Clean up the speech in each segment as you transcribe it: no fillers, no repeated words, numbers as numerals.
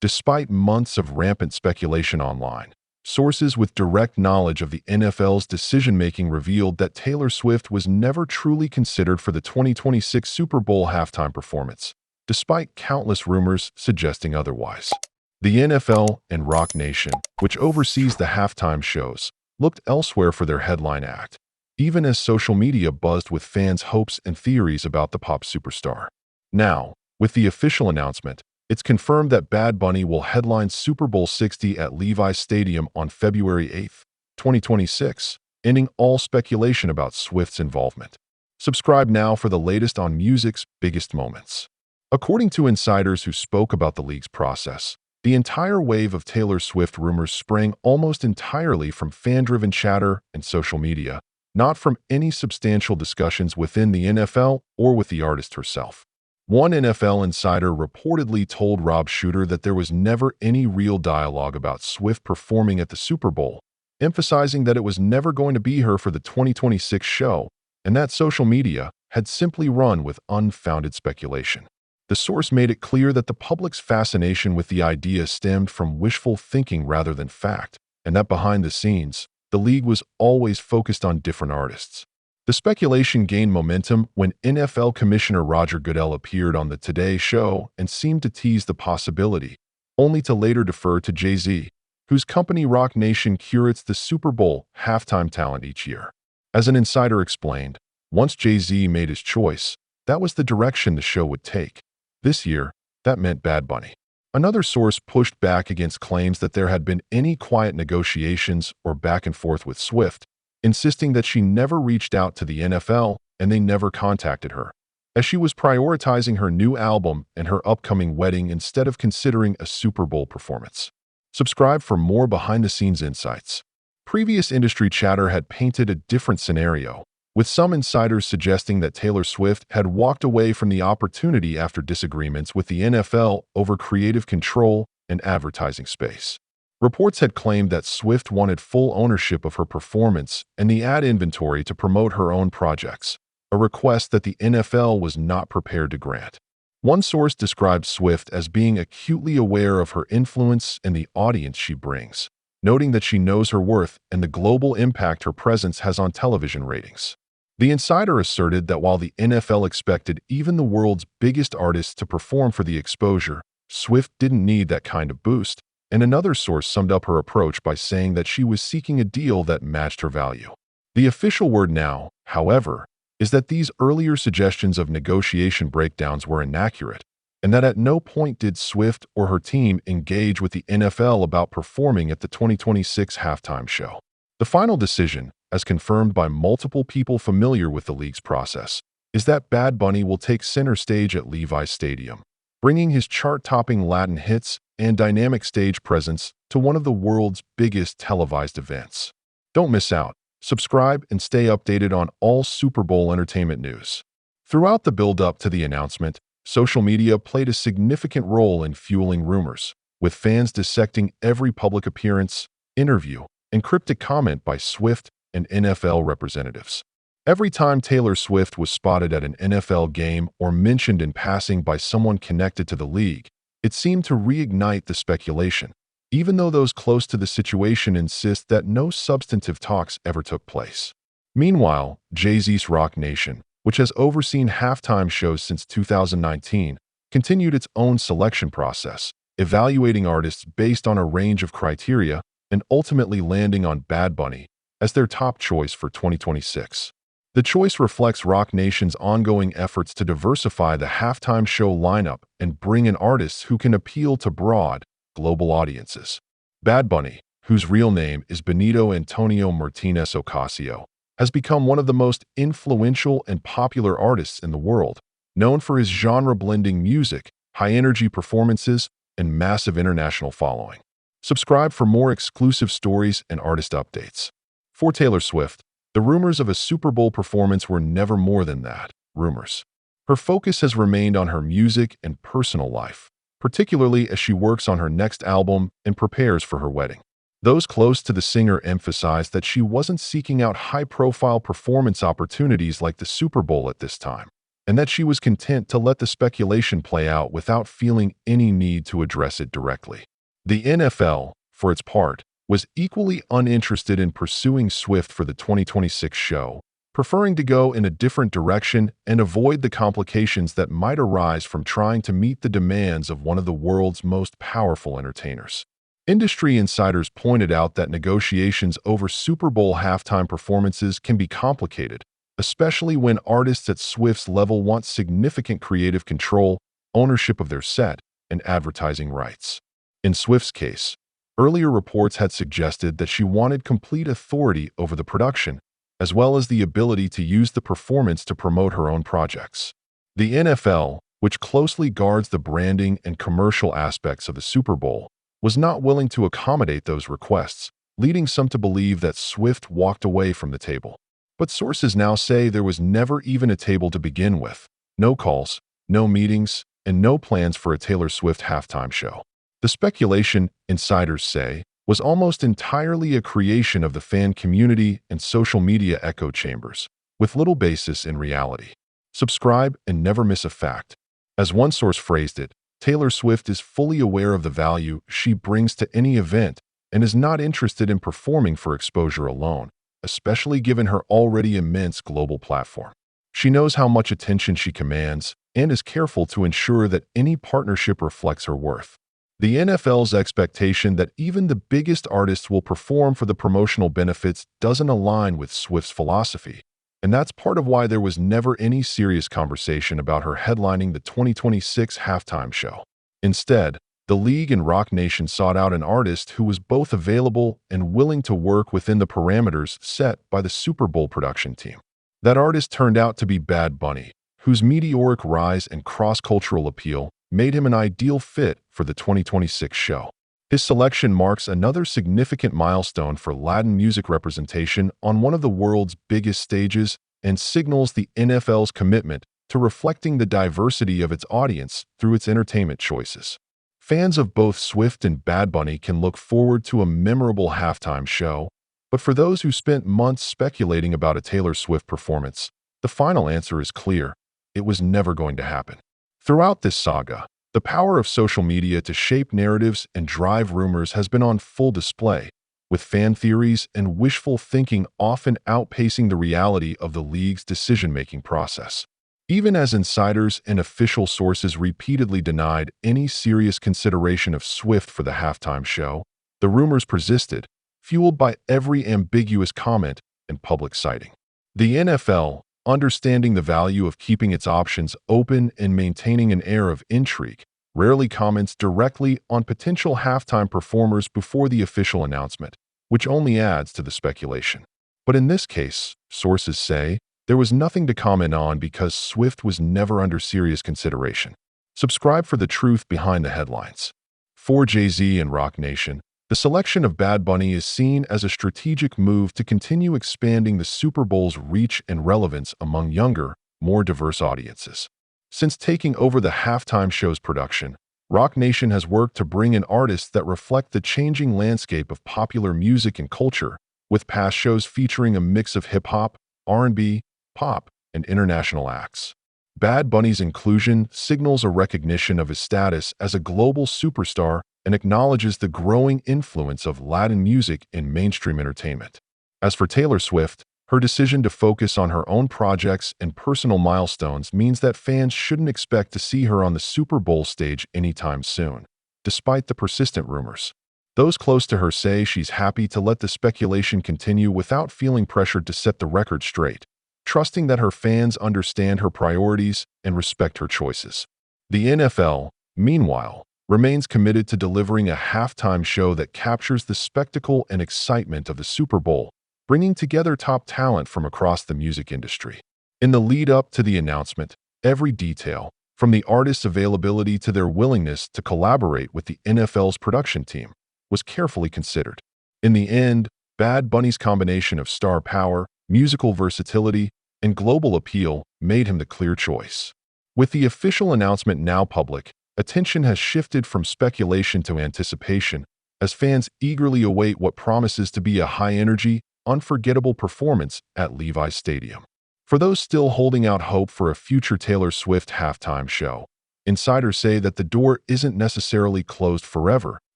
Despite months of rampant speculation online, sources with direct knowledge of the NFL's decision-making revealed that Taylor Swift was never truly considered for the 2026 Super Bowl halftime performance, despite countless rumors suggesting otherwise. The NFL and Roc Nation, which oversees the halftime shows, looked elsewhere for their headline act, even as social media buzzed with fans' hopes and theories about the pop superstar. Now, with the official announcement, it's confirmed that Bad Bunny will headline Super Bowl 60 at Levi Stadium on February 8, 2026, ending all speculation about Swift's involvement. Subscribe now for the latest on music's biggest moments. According to insiders who spoke about the league's process, the entire wave of Taylor Swift rumors sprang almost entirely from fan-driven chatter and social media, not from any substantial discussions within the NFL or with the artist herself. One NFL insider reportedly told Rob Shooter that there was never any real dialogue about Swift performing at the Super Bowl, emphasizing that it was never going to be her for the 2026 show, and that social media had simply run with unfounded speculation. The source made it clear that the public's fascination with the idea stemmed from wishful thinking rather than fact, and that behind the scenes, the league was always focused on different artists. The speculation gained momentum when NFL Commissioner Roger Goodell appeared on the Today Show and seemed to tease the possibility, only to later defer to Jay-Z, whose company Roc Nation curates the Super Bowl halftime talent each year. As an insider explained, once Jay-Z made his choice, that was the direction the show would take. This year, that meant Bad Bunny. Another source pushed back against claims that there had been any quiet negotiations or back and forth with Swift, insisting that she never reached out to the NFL and they never contacted her, as she was prioritizing her new album and her upcoming wedding instead of considering a Super Bowl performance. Subscribe for more behind-the-scenes insights. Previous industry chatter had painted a different scenario, with some insiders suggesting that Taylor Swift had walked away from the opportunity after disagreements with the NFL over creative control and advertising space. Reports had claimed that Swift wanted full ownership of her performance and the ad inventory to promote her own projects, a request that the NFL was not prepared to grant. One source described Swift as being acutely aware of her influence and the audience she brings, noting that she knows her worth and the global impact her presence has on television ratings. The insider asserted that while the NFL expected even the world's biggest artists to perform for the exposure, Swift didn't need that kind of boost, and another source summed up her approach by saying that she was seeking a deal that matched her value. The official word now, however, is that these earlier suggestions of negotiation breakdowns were inaccurate, and that at no point did Swift or her team engage with the NFL about performing at the 2026 halftime show. The final decision, as confirmed by multiple people familiar with the league's process, is that Bad Bunny will take center stage at Levi Stadium, bringing his chart-topping Latin hits and dynamic stage presence to one of the world's biggest televised events. Don't miss out. Subscribe and stay updated on all Super Bowl entertainment news. Throughout the build-up to the announcement, social media played a significant role in fueling rumors, with fans dissecting every public appearance, interview, and cryptic comment by Swift and NFL representatives. Every time Taylor Swift was spotted at an NFL game or mentioned in passing by someone connected to the league, it seemed to reignite the speculation, even though those close to the situation insist that no substantive talks ever took place. Meanwhile, Jay-Z's Roc Nation, which has overseen halftime shows since 2019, continued its own selection process, evaluating artists based on a range of criteria and ultimately landing on Bad Bunny as their top choice for 2026. The choice reflects Roc Nation's ongoing efforts to diversify the halftime show lineup and bring in artists who can appeal to broad, global audiences. Bad Bunny, whose real name is Benito Antonio Martinez Ocasio, has become one of the most influential and popular artists in the world, known for his genre-blending music, high-energy performances, and massive international following. Subscribe for more exclusive stories and artist updates. For Taylor Swift, the rumors of a Super Bowl performance were never more than that, rumors. Her focus has remained on her music and personal life, particularly as she works on her next album and prepares for her wedding. Those close to the singer emphasized that she wasn't seeking out high-profile performance opportunities like the Super Bowl at this time, and that she was content to let the speculation play out without feeling any need to address it directly. The NFL, for its part, was equally uninterested in pursuing Swift for the 2026 show, preferring to go in a different direction and avoid the complications that might arise from trying to meet the demands of one of the world's most powerful entertainers. Industry insiders pointed out that negotiations over Super Bowl halftime performances can be complicated, especially when artists at Swift's level want significant creative control, ownership of their set, and advertising rights. In Swift's case, earlier reports had suggested that she wanted complete authority over the production, as well as the ability to use the performance to promote her own projects. The NFL, which closely guards the branding and commercial aspects of the Super Bowl, was not willing to accommodate those requests, leading some to believe that Swift walked away from the table. But sources now say there was never even a table to begin with. No calls, no meetings, and no plans for a Taylor Swift halftime show. The speculation, insiders say, was almost entirely a creation of the fan community and social media echo chambers, with little basis in reality. Subscribe and never miss a fact. As one source phrased it, Taylor Swift is fully aware of the value she brings to any event and is not interested in performing for exposure alone, especially given her already immense global platform. She knows how much attention she commands and is careful to ensure that any partnership reflects her worth. The NFL's expectation that even the biggest artists will perform for the promotional benefits doesn't align with Swift's philosophy, and that's part of why there was never any serious conversation about her headlining the 2026 halftime show. Instead, the league and Roc Nation sought out an artist who was both available and willing to work within the parameters set by the Super Bowl production team. That artist turned out to be Bad Bunny, whose meteoric rise and cross-cultural appeal made him an ideal fit for the 2026 show. His selection marks another significant milestone for Latin music representation on one of the world's biggest stages and signals the NFL's commitment to reflecting the diversity of its audience through its entertainment choices. Fans of both Swift and Bad Bunny can look forward to a memorable halftime show, but for those who spent months speculating about a Taylor Swift performance, the final answer is clear: it was never going to happen. Throughout this saga, the power of social media to shape narratives and drive rumors has been on full display, with fan theories and wishful thinking often outpacing the reality of the league's decision-making process. Even as insiders and official sources repeatedly denied any serious consideration of Swift for the halftime show, the rumors persisted, fueled by every ambiguous comment and public citing. The NFL, understanding the value of keeping its options open and maintaining an air of intrigue, rarely comments directly on potential halftime performers before the official announcement, which only adds to the speculation. But in this case, sources say, there was nothing to comment on because Swift was never under serious consideration. Subscribe for the truth behind the headlines. For Jay-Z and Roc Nation, the selection of Bad Bunny is seen as a strategic move to continue expanding the Super Bowl's reach and relevance among younger, more diverse audiences. Since taking over the halftime show's production, Roc Nation has worked to bring in artists that reflect the changing landscape of popular music and culture, with past shows featuring a mix of hip-hop, R&B, pop, and international acts. Bad Bunny's inclusion signals a recognition of his status as a global superstar and acknowledges the growing influence of Latin music in mainstream entertainment. As for Taylor Swift, her decision to focus on her own projects and personal milestones means that fans shouldn't expect to see her on the Super Bowl stage anytime soon, despite the persistent rumors. Those close to her say she's happy to let the speculation continue without feeling pressured to set the record straight, trusting that her fans understand her priorities and respect her choices. The NFL, meanwhile, remains committed to delivering a halftime show that captures the spectacle and excitement of the Super Bowl, bringing together top talent from across the music industry. In the lead-up to the announcement, every detail, from the artist's availability to their willingness to collaborate with the NFL's production team, was carefully considered. In the end, Bad Bunny's combination of star power, musical versatility, and global appeal made him the clear choice. With the official announcement now public, attention has shifted from speculation to anticipation, as fans eagerly await what promises to be a high-energy, unforgettable performance at Levi Stadium. For those still holding out hope for a future Taylor Swift halftime show, insiders say that the door isn't necessarily closed forever,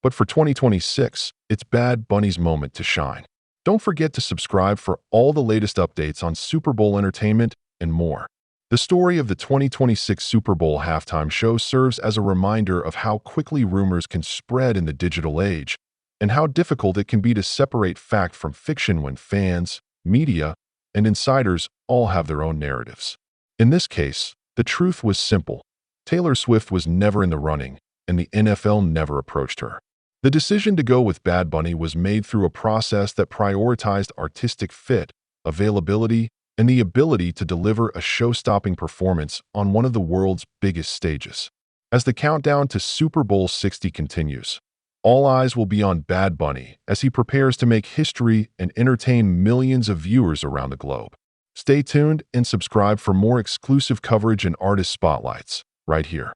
but for 2026, it's Bad Bunny's moment to shine. Don't forget to subscribe for all the latest updates on Super Bowl entertainment and more. The story of the 2026 Super Bowl halftime show serves as a reminder of how quickly rumors can spread in the digital age and how difficult it can be to separate fact from fiction when fans, media, and insiders all have their own narratives. In this case, the truth was simple. Taylor Swift was never in the running, and the NFL never approached her. The decision to go with Bad Bunny was made through a process that prioritized artistic fit, availability, and the ability to deliver a show-stopping performance on one of the world's biggest stages. As the countdown to Super Bowl 60 continues, all eyes will be on Bad Bunny as he prepares to make history and entertain millions of viewers around the globe. Stay tuned and subscribe for more exclusive coverage and artist spotlights right here.